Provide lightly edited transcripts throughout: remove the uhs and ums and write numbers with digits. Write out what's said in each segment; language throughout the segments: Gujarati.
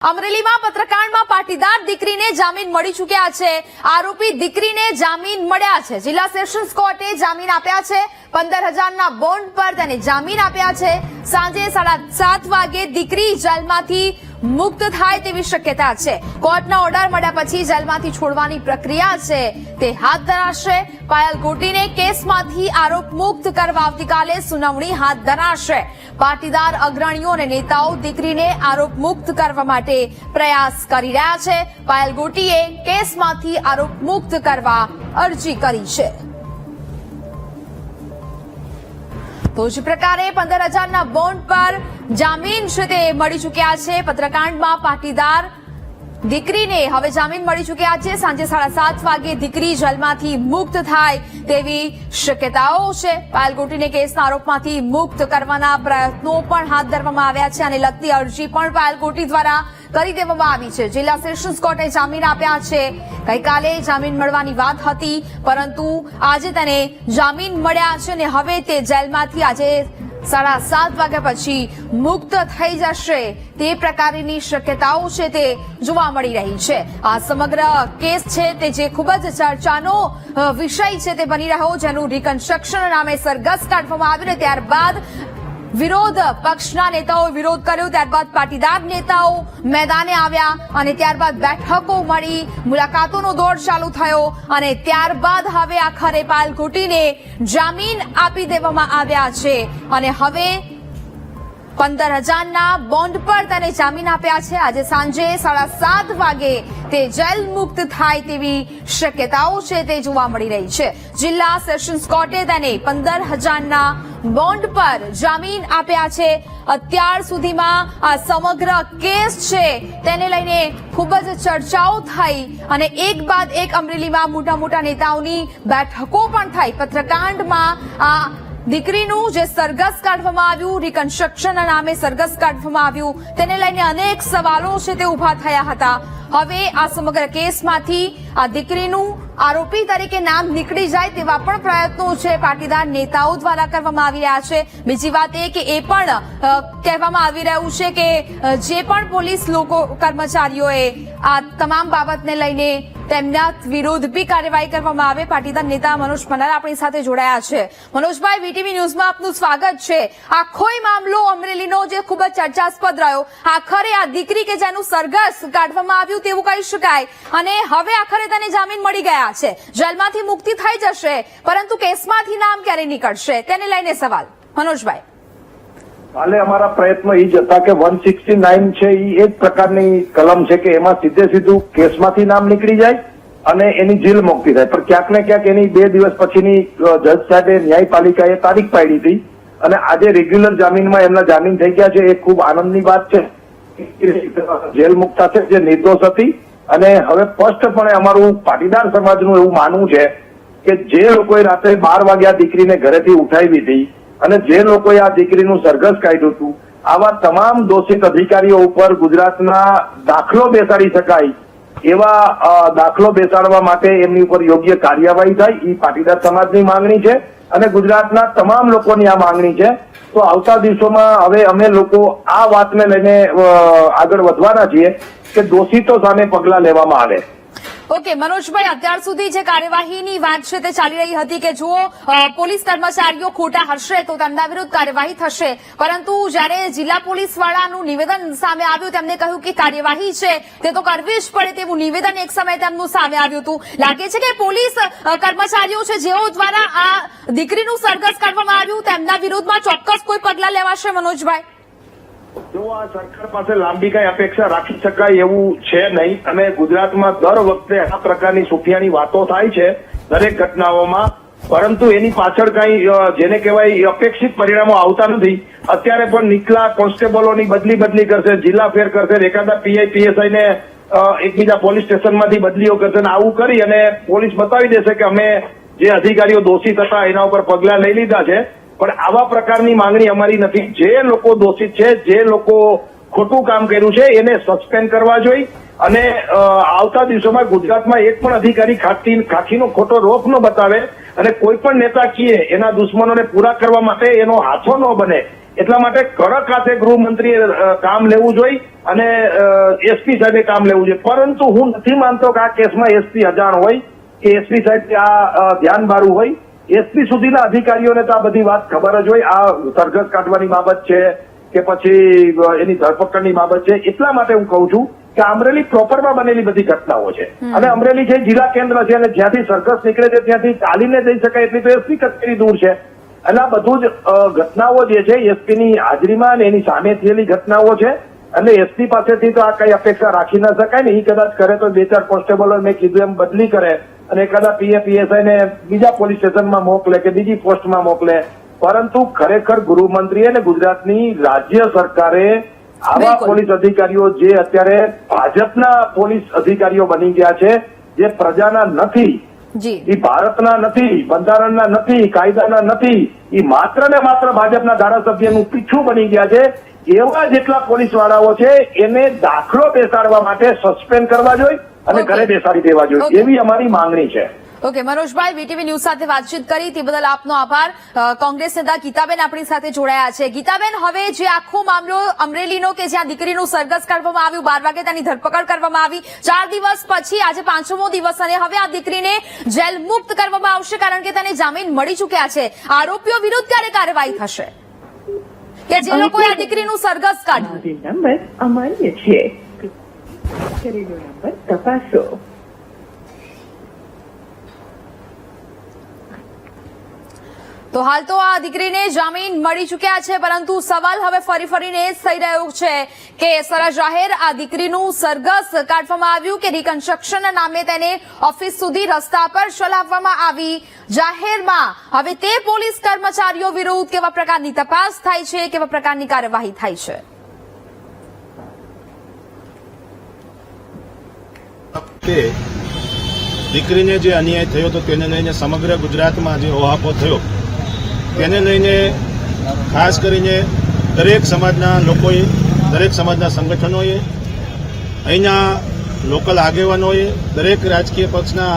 અમરેલીમાં પત્રકાંડમાં પાટીદાર દીકરીને જામીન મળી ચૂક્યા છે। આરોપી દીકરીને જામીન મળ્યા છે। જિલ્લા સેશન્સ કોર્ટે જામીન આપ્યા છે। 15,000ના બોન્ડ પર તેને જામીન આપ્યા છે। સાંજે 7:30 વાગે દીકરી જેલમાંથી મુક્ત થાય તેવી શક્યતા છે। કોર્ટના ઓર્ડર મળ્યા પછી જેલમાંથી છોડવાની પ્રક્રિયા છે તે હાથ ધરાશે। પાયલ ગોટીને કેસમાંથી આરોપ મુક્ત કરવા આવતીકાલે સુનાવણી હાથ ધરાશે। પાટીદાર અગ્રણીઓ અને નેતાઓ દીકરીને આરોપ મુક્ત કરવા માટે પ્રયાસ કરી રહ્યા છે। પાયલ ગોટીએ કેસમાંથી આરોપ મુક્ત કરવા અરજી કરી છે। તો જ પ્રકારે 15,000ના બોન્ડ પર જામીન છે તે મળી ચૂક્યા છે। પત્રકાંડમાં પાટીદાર દીકરીને હવે જામીન મળી ચૂક્યા છે। સાંજે 7:30 વાગે દીકરી જેલમાંથી મુક્ત થાય તેવી શક્યતાઓ છે। પાયલ ગોટીને કેસના આરોપમાંથી મુક્ત કરવાના પ્રયત્નો પણ હાથ ધરવામાં આવ્યા છે અને લગતી અરજી પણ પાયલ ગોટી દ્વારા કરી દેવામાં આવી છે। જિલ્લા સેશન્સ કોર્ટે જામીન આપ્યા છે। ગઈકાલે જામીન મળવાની વાત હતી, પરંતુ આજે તેને જામીન મળ્યા છે અને હવે તે જેલમાંથી આજે 7:30 વાગ્યા પછી મુક્ત થઈ જશે તે પ્રકારની શક્યતાઓ છે તે જોવા મળી રહી છે। આ સમગ્ર કેસ છે તે જે ખૂબ જ ચર્ચાનો વિષય છે તે બની રહ્યો, જેનું રિકન્સ્ટ્રક્શન નામે સરઘસ કાઢવામાં આવ્યું ને ત્યારબાદ વિરોધ પક્ષના નેતાઓએ વિરોધ કર્યો। ત્યારબાદ પાટીદાર નેતાઓ મેદાને આવ્યા અને ત્યારબાદ બેઠકો મળી, મુલાકાતોનો દોર ચાલુ થયો અને ત્યારબાદ હવે આખરે પાયલ ગોટીને જામીન આપી દેવામાં આવ્યા છે અને હવે 15,000ના બોન્ડ પર તેને જામીન આપ્યા છે। આજે સાંજે 7:30 વાગે તે જેલ મુક્ત થાય તેવી શક્યતાઓ છે તે જોવા મળી રહી છે। જિલ્લા સેશન્સ કોર્ટે તેને 15,000ના બોન્ડ પર જામીન આપ્યા છે। અત્યાર સુધીમાં આ સમગ્ર કેસ છે તેને લઈને ખૂબ જ ચર્ચાઓ થઈ અને એક બાદ એક અમરેલીમાં મોટા નેતાઓની બેઠકો પણ થઈ। પત્રકાંડમાં આ દીકરીનું જે સરઘસ કાઢવામાં આવ્યું, રિકન્સ્ટ્રક્શનના નામે સરઘસ કાઢવામાં આવ્યું, તેને લઈને અનેક સવાલો છે તે ઉભા થયા હતા। હવે આ સમગ્ર કેસમાંથી આ દીકરીનું આરોપી તરીકે નામ નીકળી જાય તેવા પણ પ્રયત્નો છે પાટીદાર નેતાઓ દ્વારા કરવામાં આવી રહ્યા છે। બીજી વાત એ કે એ પણ કહેવામાં આવી રહ્યું છે કે જે પણ પોલીસ લોકો કર્મચારીઓએ આ તમામ બાબતને લઈને તેમના વિરુદ્ધ બી કાર્યવાહી કરવામાં આવે। પાટીદાર નેતા મનોજ પનાર આપણી સાથે જોડાયા છે। મનોજભાઈ, વીટીવી ન્યૂઝમાં આપનું સ્વાગત છે। આખો મામલો અમરેલીનો જે ખૂબ જ ચર્ચાસ્પદ રહ્યો, આખરે આ દીકરી કે જેનું સરઘસ કાઢવામાં આવ્યું તેવું કહી શકાય અને હવે આખરે તેને જામીન મળી ગયા છે, જેલમાંથી મુક્તિ થઈ જશે, પરંતુ કેસમાંથી નામ ક્યારે નીકળશે તેને લઈને સવાલ। મનોજભાઈ, કાલે અમારા પ્રયત્નો એ જ હતા કે 169 છે એ એક પ્રકારની કલમ છે કે એમાં સીધું કેસમાંથી નામ નીકળી જાય અને એની જેલ મુક્તિ થાય, પણ ક્યાંક ને ક્યાંક એની 2 દિવસ પછીની જજ સાહેબે ન્યાયપાલિકાએ તારીખ પાડી હતી અને આજે રેગ્યુલર જામીનમાં એમના જામીન થઈ ગયા છે। એ ખૂબ આનંદની વાત છે। જેલ મુક્ત છે જે નિર્દોષ હતી અને હવે સ્પષ્ટપણે અમારું પાટીદાર સમાજનું એવું માનવું છે કે જે લોકોએ રાત્રે 12 વાગ્યા દીકરીને ઘરેથી ઉઠાવી હતી અને જે લોકોએ આ દીકરીનું સરઘસ કાઢ્યું હતું, આવા તમામ દોષિત અધિકારીઓ ઉપર ગુજરાતના દાખલો બેસાડી શકાય એવા દાખલો બેસાડવા માટે એમની ઉપર યોગ્ય કાર્યવાહી થાય એ પાટીદાર સમાજની માંગણી છે અને ગુજરાતના તમામ લોકોની આ માંગણી છે। તો આવતા દિવસોમાં હવે અમે લોકો આ વાતને લઈને આગળ વધવાના છીએ કે દોષિતો સામે પગલાં લેવામાં આવે। ઓકે મનોજભાઈ, અત્યાર સુધી જે કાર્યવાહીની વાત છે તે ચાલી રહી હતી કે જો પોલીસ કર્મચારીઓ ખોટા હશે તો તેમના વિરુદ્ધ કાર્યવાહી થશે, પરંતુ જ્યારે જિલ્લા પોલીસ વાળાનું નિવેદન સામે આવ્યું તેમને કહ્યું કે કાર્યવાહી છે તે તો કરવી જ પડે તેવું નિવેદન એક સમય તેમનું સામે આવ્યું હતું। લાગે છે કે પોલીસ કર્મચારીઓ છે જેઓ દ્વારા આ દીકરીનું સરઘસ કાઢવામાં આવ્યું તેમના વિરુદ્ધમાં ચોક્કસ કોઈ પગલાં લેવાશે? મનોજભાઈ, જો આ સરકાર પાસે લાંબી કઈ અપેક્ષા રાખી શકાય એવું છે નહીં અને ગુજરાતમાં દર વખતે આ પ્રકારની સુફિયાની વાતો થાય છે દરેક ઘટનાઓમાં, પરંતુ એની પાછળ કઈ જેને કહેવાય અપેક્ષિત પરિણામો આવતા નથી। અત્યારે પણ નીચલા કોન્સ્ટેબલોની બદલી કરશે, જિલ્લા ફેર કરશે, એકાદા પીઆઈ પીએસઆઈ ને એકબીજા પોલીસ સ્ટેશનમાંથી બદલીઓ કરશે અને આવું કરી અને પોલીસ બતાવી દેશે કે અમે જે અધિકારીઓ દોષિત હતા એના ઉપર પગલાં લઈ લીધા છે, પણ આવા પ્રકારની માંગણી અમારી નથી। જે લોકો દોષિત છે, જે લોકો ખોટું કામ કર્યું છે એને સસ્પેન્ડ કરવા જોઈએ અને આવતા દિવસોમાં ગુજરાતમાં એક પણ અધિકારી ખાખીનો ખોટો રોપ ન બતાવે અને કોઈ પણ નેતા કીએ એના દુશ્મનોને પૂરા કરવા માટે એનો હાથો ન બને એટલા માટે કડક હાથે ગૃહમંત્રીએ કામ લેવું જોઈએ અને એસપી સાહેબે કામ લેવું જોઈએ. પરંતુ હું નથી માનતો કે આ કેસમાં એસપી અજાણ હોય કે એસપી સાહેબ આ ધ્યાન બારું હોય. એસપી સુધીના અધિકારીઓને તો આ બધી વાત ખબર જ હોય. આ સરઘસ કાઢવાની બાબત છે કે પછી એની ધરપકડની બાબત છે. એટલા માટે હું કહું છું કે અમરેલી પ્રોપરમાં બનેલી બધી ઘટનાઓ છે અને અમરેલી જે જિલ્લા કેન્દ્ર છે અને જ્યાંથી સરઘસ નીકળે છે ત્યાંથી ચાલીને જઈ શકાય એટલી તો એસપી કચેરી દૂર છે. અને આ બધું જ ઘટનાઓ જે છે એસપીની હાજરીમાં અને એની સામે થયેલી ઘટનાઓ છે. એટલે એસપી પાસેથી તો આ કઈ અપેક્ષા રાખી ના શકાય ને. એ કદાચ કરે તો 2-4 કોન્સ્ટેબલો મેં કીધું એમ બદલી કરે અને કદાચ પીએસઆઈ ને બીજા પોલીસ સ્ટેશનમાં મોકલે કે બીજી પોસ્ટમાં મોકલે. પરંતુ ખરેખર ગૃહમંત્રી અને ગુજરાતની રાજ્ય સરકારે આવા પોલીસ અધિકારીઓ જે અત્યારે ભાજપના પોલીસ અધિકારીઓ બની ગયા છે, જે પ્રજાના નથી, એ ભારતના નથી, બંધારણના નથી, કાયદાના નથી, એ માત્ર ને માત્ર ભાજપના ધારાસભ્યનું પીછું બની ગયા છે. એવા જેટલા પોલીસ વાળાઓ છે એને દાખલો બેસાડવા માટે સસ્પેન્ડ કરવા જોઈએ અને ઘરે બેસાડી દેવા જોઈએ, એવી અમારી માંગણી છે. ઓકે, મનોજભાઈ, વીટીવી ન્યૂઝ સાથે વાતચીત કરી તે બદલ આપનો આભાર. કોંગ્રેસ નેતા ગીતાબેન આપણી સાથે જોડાયા છે. ગીતાબેન, હવે જે આખો મામલો અમરેલીનો કે જ્યાં દીકરીનું સરઘસ કાઢવામાં આવ્યું, 12 વાગે તેની ધરપકડ કરવામાં આવી, 4 દિવસ પછી આજે 5મો દિવસ અને હવે આ દીકરીને જેલ મુક્ત કરવામાં આવશે કારણ કે તેને જામીન મળી ચૂક્યા છે. આરોપીઓ વિરુદ્ધ ક્યારે કાર્યવાહી થશે કે જે લોકોએ આ દીકરીનું સરઘસ કાઢ્યું? નંબર અમાન્ય છે, કરેલો નંબર તપાસો. તો હાલ તો આ દીકરીને જામીન મળી ચૂક્યા છે, પરંતુ સવાલ હવે ફરીને એ થઈ રહ્યો છે કે સરા જાહેર આ દીકરીનું સરઘસ કાઢવામાં આવ્યું કે રિકન્સ્ટ્રક્શનના નામે તેને ઓફિસ સુધી રસ્તા પર ચલાવવામાં આવી જાહેરમાં. હવે તે પોલીસ કર્મચારીઓ વિરુદ્ધ કેવા પ્રકારની તપાસ થાય છે, કેવા પ્રકારની કાર્યવાહી થાય છે? દીકરીને જે અન્યાય થયો હતો તેને લઈને સમગ્ર ગુજરાતમાં જે ઓહાપો થયો તેને લઈને ખાસ કરીને દરેક સમાજના લોકોએ, દરેક સમાજના સંગઠનોએ, અહીંના લોકલ આગેવાનોએ, દરેક રાજકીય પક્ષના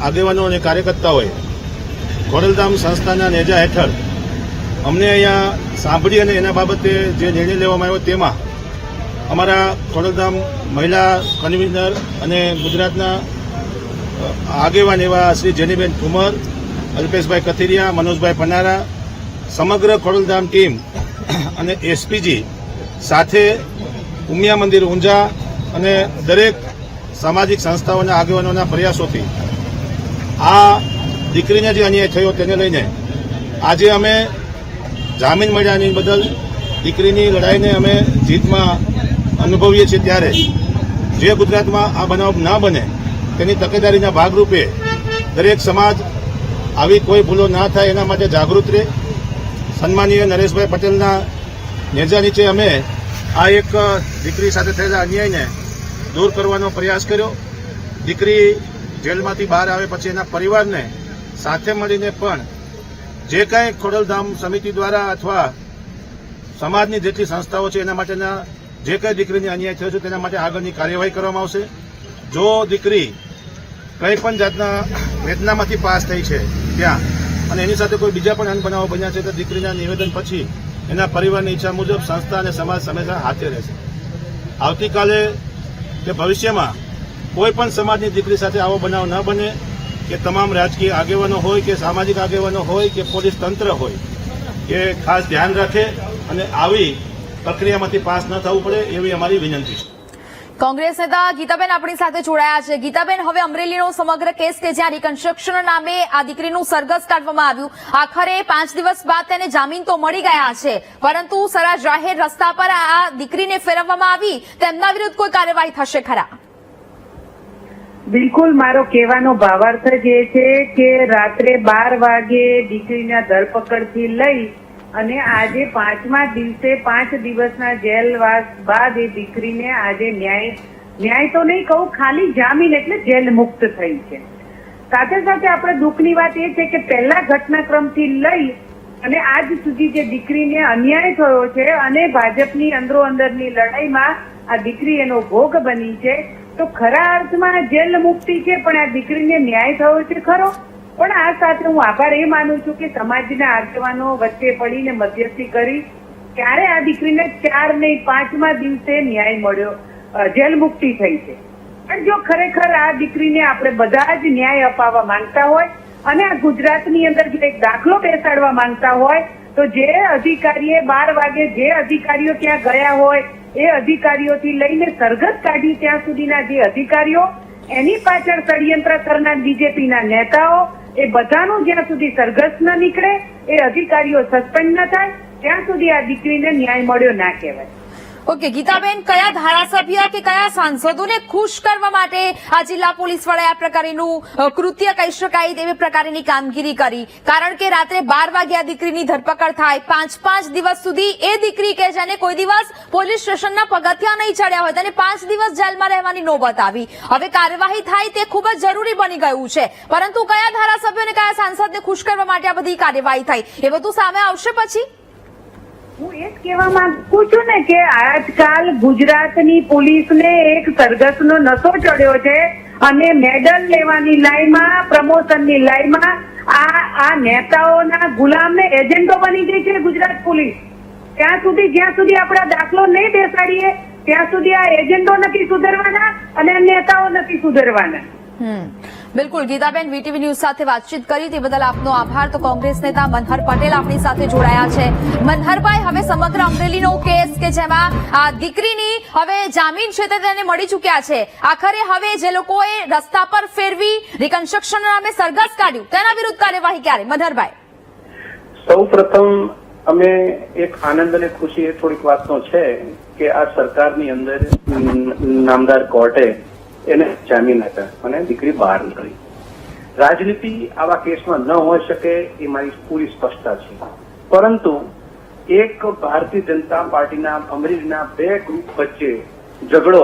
આગેવાનો અને કાર્યકર્તાઓએ ખોડલધામ સંસ્થાના નેજા હેઠળ અમને અહીંયા સાંભળી અને એના બાબતે જે નિર્ણય લેવામાં આવ્યો તેમાં અમારા ખોડલધામ મહિલા કન્વીનર અને ગુજરાતના આગેવાન એવા શ્રી જેનીબેન ઠુમર, અલ્પેશભાઈ કથિરિયા, મનોજભાઈ પનારા, સમગ્ર ખોડલધામ ટીમ અને એસપીજી સાથે ઉમિયા મંદિર ઊંઝા અને દરેક સામાજિક સંસ્થાઓના આગેવાનોના પ્રયાસોથી આ દીકરીને જે અન્યાય થયો તેને લઈને આજે અમે જામીન મળ્યાની બદલ દીકરીની લડાઈને અમે જીતમાં અનુભવીએ છીએ. ત્યારે જે ગુજરાતમાં આ બનાવ ન બને તેની તકેદારીના ભાગરૂપે દરેક સમાજ આવી કોઈ ભૂલો ના થાય એના માટે જાગૃત રહે. સન્માનીય નરેશભાઈ પટેલના નેજા નીચે અમે આ એક દીકરી સાથે થયેલા અન્યાયને દૂર કરવાનો પ્રયાસ કર્યો. દીકરી જેલમાંથી બહાર આવે પછી એના પરિવારને સાથે મળીને પણ જે કાંઈ ખોડલધામ સમિતિ દ્વારા અથવા સમાજની જેટલી સંસ્થાઓ છે એના માટેના જે કંઈ દીકરીને અન્યાય થયો છે તેના માટે આગળની કાર્યવાહી કરવામાં આવશે. જો દીકરી કંઈ પણ જાતના વેદનામાંથી પાસ થઈ છે ત્યાં અને એની સાથે કોઈ બીજા પણ અનબનાવો બન્યા છે તો દીકરીના નિવેદન પછી એના પરિવારની ઈચ્છા મુજબ સંસ્થા અને સમાજ હંમેશા હાથે રહેશે. આવતીકાલે કે ભવિષ્યમાં કોઈ પણ સમાજની દીકરી સાથે આવો બનાવ ન બને કે તમામ રાજકીય આગેવાનો હોય કે સામાજિક આગેવાનો હોય કે પોલીસ તંત્ર હોય કે ખાસ ધ્યાન રાખે અને આવી પ્રક્રિયામાંથી પાસ ન થવું પડે એવી અમારી વિનંતી છે. કોંગ્રેસ નેતા ગીતાબેન આપણી સાથે જોડાયા છે. ગીતાબેન, હવે અમરેલીનો સમગ્ર કેસ કે જ્યાં રિકન્સ્ટ્રક્શન નામે આ દીકરીનું સરઘસ કાઢવામાં આવ્યું, આખરે 5 દિવસ બાદ તેને જામીન તો મળી ગયા છે, પરંતુ સરા જાહેર રસ્તા પર આ દીકરીને ફેરવવામાં આવી, તેમના વિરુદ્ધ કોઈ કાર્યવાહી થશે ખરા? બિલકુલ, મારો કહેવાનો ભાવાર્થ જ એ છે કે રાત્રે 12 વાગે દીકરીના ધરપકડથી લઈ અને આજે 5મા દિવસે 5 દિવસના જેલવાસ બાદ એ દીકરીને આજે ન્યાય તો નહીં કહું, ખાલી જામીન એટલે જેલ મુક્ત થઈ છે. સાથે સાથે આપણે દુઃખની વાત એ છે કે પહેલા ઘટનાક્રમથી લઈ અને આજ સુધી જે દીકરીને અન્યાય થયો છે અને ભાજપની અંદરોઅંદરની લડાઈમાં આ દીકરી એનો ભોગ બની છે, તો ખરા અર્થમાં જેલ મુક્તિ છે, પણ આ દીકરીને ન્યાય થયો છે ખરો? પણ આ સાથે હું આભાર એ માનું છું કે સમાજના આગેવાનો વચ્ચે પડીને મધ્યસ્થી કરી ત્યારે આ દીકરીને 4 નહીં 5મા દિવસે ન્યાય મળ્યો, જેલ મુક્તિ થઈ છે. પણ જો ખરેખર આ દીકરીને આપણે બધા જ ન્યાય અપાવવા માંગતા હોય અને આ ગુજરાતની અંદર જો એક દાખલો બેસાડવા માંગતા હોય તો જે અધિકારીએ 12 વાગે જે અધિકારીઓ ત્યાં ગયા હોય એ અધિકારીઓથી લઈને સરઘસ કાઢી ત્યાં સુધીના જે અધિકારીઓ, એની પાછળ ષડયંત્ર કરનાર બીજેપીના નેતાઓ, એ બધાનું જ્યાં સુધી સરઘસ ન નીકળે, એ અધિકારીઓ સસ્પેન્ડ ન થાય ત્યાં સુધી આ દીકરીને ન્યાય મળ્યો ના કહેવાય. ઓકે ગીતાબેન, કયા ધારાસભ્ય કે કયા સાંસદોને ખુશ કરવા માટે આ જિલ્લા પોલીસ વડાએ આ પ્રકારનું કૃત્ય કહી શકાય તેવી પ્રકારની કામગીરી કરી? કારણ કે રાત્રે 12 વાગે આ દીકરીની ધરપકડ થાય, 5 દિવસ સુધી એ દીકરી કે જેને કોઈ દિવસ પોલીસ સ્ટેશનના પગથિયા નહીં ચડ્યા હોય તેને 5 દિવસ જેલમાં રહેવાની નોબત આવી. હવે કાર્યવાહી થાય તે ખૂબ જ જરૂરી બની ગયું છે, પરંતુ કયા ધારાસભ્યો અને કયા સાંસદને ખુશ કરવા માટે આ બધી કાર્યવાહી થઈ એ બધું સામે આવશે પછી? હું એ જ કહેવા માંગુ છું ને કે આજકાલ ગુજરાતની પોલીસને એક સરઘસનો નશો ચડ્યો છે અને મેડલ લેવાની લાઈનમાં, પ્રમોશનની લાઈનમાં આ નેતાઓના ગુલામને એજન્ટો બની ગઈ છે ગુજરાત પોલીસ. જ્યાં સુધી આપણે દાખલો નહીં બેસાડીએ ત્યાં સુધી આ એજન્ટો નથી સુધરવાના અને નેતાઓ નથી સુધરવાના. બિલકુલ ગીતાબેન, વીટીવી ન્યૂઝ સાથે વાતચીત કરી તે બદલ આપનો આભાર. તો કોંગ્રેસ નેતા મનહર પટેલ આપણી સાથે જોડાયા છે. મનહરભાઈ, હવે સમગ્ર અમરેલીનો કેસ કે જેમાં આ દીકરીની હવે જામીન છે તે તેને મળી ચૂક્યા છે, આખરે હવે જે લોકોએ રસ્તા પર ફેરવી રિકન્સ્ટ્રક્શન નામે સરઘસ કાઢ્યું તેના વિરુદ્ધ કાર્યવાહી ક્યારે? મનહરભાઈ, સૌપ્રથમ અમે એક આનંદ અને ખુશી એ થોડીક વાતનો છે કે આ સરકારની અંદર નામદાર કોર્ટે એને જામીન હતા અને દીકરી બહાર નીકળી. રાજનીતિ આવા કેસમાં ન હોઈ શકે એ મારી પૂરી સ્પષ્ટતા છે, પરંતુ એક ભારતીય જનતા પાર્ટીના અમરેલીના 2 ગ્રુપ વચ્ચે ઝઘડો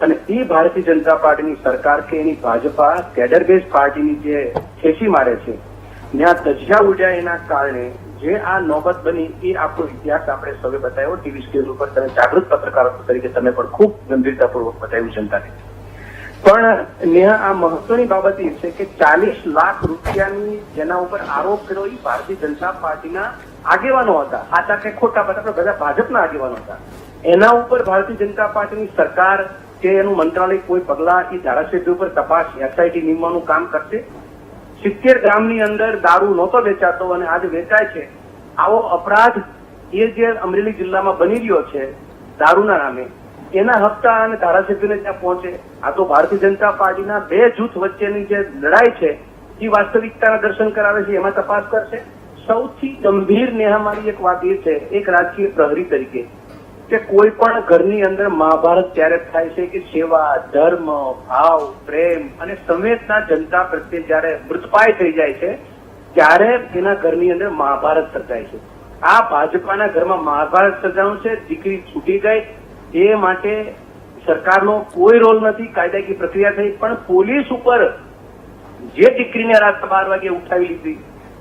અને એ ભારતીય જનતા પાર્ટીની સરકાર કે એની ભાજપા કેડર બેઝ પાર્ટીની જે ખેંચી મારે છે ત્યાં તજિયા ઉડ્યા એના કારણે જે આ નોબત બની એ આપણો ઇતિહાસ આપણે સૌએ બતાવ્યો ટીવી સ્ક્રીન ઉપર. તમે જાગૃત પત્રકારો તરીકે તમે પણ ખૂબ ગંભીરતાપૂર્વક બતાવ્યું જનતાને. પણ નેહા, આ મહત્વની બાબત એ છે કે 40 લાખ રૂપિયાની જેના ઉપર આરોપ કર્યો એ ભારતીય જનતા પાર્ટીના આગેવાનો હતા, સાચા કે ખોટા, આપણે બધા ભાજપના આગેવાનો હતા. એના ઉપર ભારતીય જનતા પાર્ટીની સરકાર કે એનું મંત્રાલય કોઈ પગલા એ ધારાસભ્ય ઉપર તપાસ એસઆઈટી નિમવાનું કામ કરશે? 70 ગામની અંદર દારૂ નહોતો વેચાતો અને આજે વેચાય છે. આવો અપરાધ એ જે અમરેલી જિલ્લામાં બની રહ્યો છે દારૂના નામે, એના હપ્તા અને ધારાસભ્યોને ત્યાં પહોંચે? આ તો ભારતીય જનતા પાર્ટીના 2 જૂથ વચ્ચેની જે લડાઈ છે એ વાસ્તવિકતાના દર્શન કરાવે છે, એમાં તપાસ કરશે. સૌથી ગંભીર નેહા મારી એક વાત એ છે, એક રાજકીય પ્રહરી તરીકે, કે કોઈ પણ ઘરની અંદર મહાભારત ત્યારે થાય છે કે સેવા, ધર્મ, ભાવ, પ્રેમ અને સંવેદના જનતા પ્રત્યે જયારે મૃતપાય થઈ જાય છે ત્યારે એના ઘરની અંદર મહાભારત સર્જાય છે. આ ભાજપાના ઘરમાં મહાભારત સર્જાયું છે. દીકરી છૂટી ગઈ એ માટે સરકારનો કોઈ રોલ નથી, કાયદાકીય પ્રક્રિયા થઈ, પણ પોલીસ ઉપર જે દીકરીને રાત્રે 12 વાગે ઉઠાવી લીધી,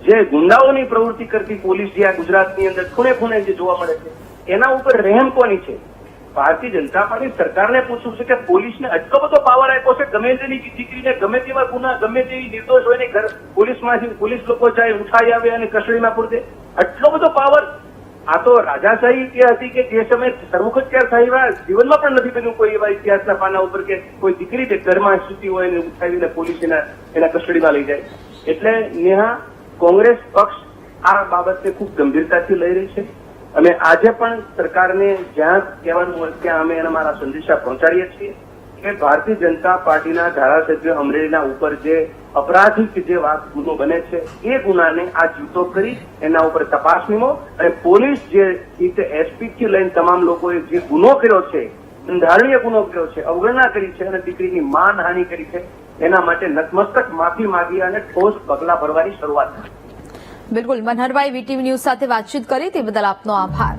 જે ગુંડાઓની પ્રવૃત્તિ કરતી પોલીસ જે આ ગુજરાતની અંદર ખૂણે ખૂણે જે જોવા મળે છે, એના ઉપર રહેમ કોની છે? ભારતીય જનતા પાર્ટી સરકારને પૂછવું છે કે પોલીસને આટલો બધો પાવર આપ્યો છે, ગમે તેની દીકરીને ગમે તેવા ગુના, ગમે તેવી નિર્દોષ હોય ને પોલીસમાંથી પોલીસ લોકો જાય ઉઠાઈ આવે અને કસ્ટડીમાં પૂરી દે, આટલો બધો પાવર? આ તો રાજાશાહી કે હતી કે જે સમયે સરમુખત્યારશાહી જીવનમાં પણ નથી બન્યું કોઈ એવા ઇતિહાસના પાના ઉપર કે કોઈ દીકરી જે ઘરમાં સૂતી હોય એને ઉઠાવીને પોલીસ એના કસ્ટડીમાં લઈ જાય. એટલે નેહા, કોંગ્રેસ પક્ષ આ બાબતે ખૂબ ગંભીરતાથી લઈ રહી છે અને આજે પણ સરકારને જ્યાં કહેવાનું હોય ત્યાં અમે એના મારા સંદેશા પહોંચાડીએ છીએ કે ભારતીય જનતા પાર્ટીના ધારાસભ્ય અમરેલીના ઉપર જે અપરાધિક જે ગુનો બને છે એ ગુનાને આ જીવતો કરી એના ઉપર તપાસ નીમો અને પોલીસ જે રીતે એસપી થી લઈને તમામ લોકોએ જે ગુનો કર્યો છે, બંધારણીય ગુનો કર્યો છે, અવગણના કરી છે અને દીકરીની માનહાનિ કરી છે, એના માટે નતમસ્તક માફી માંગી અને ઠોસ પગલા ભરવાની શરૂઆત કરી. બિલકુલ, મનહરભાઈ વીટીવી ન્યૂઝ સાથે વાતચીત કરી તે બદલ આપનો આભાર.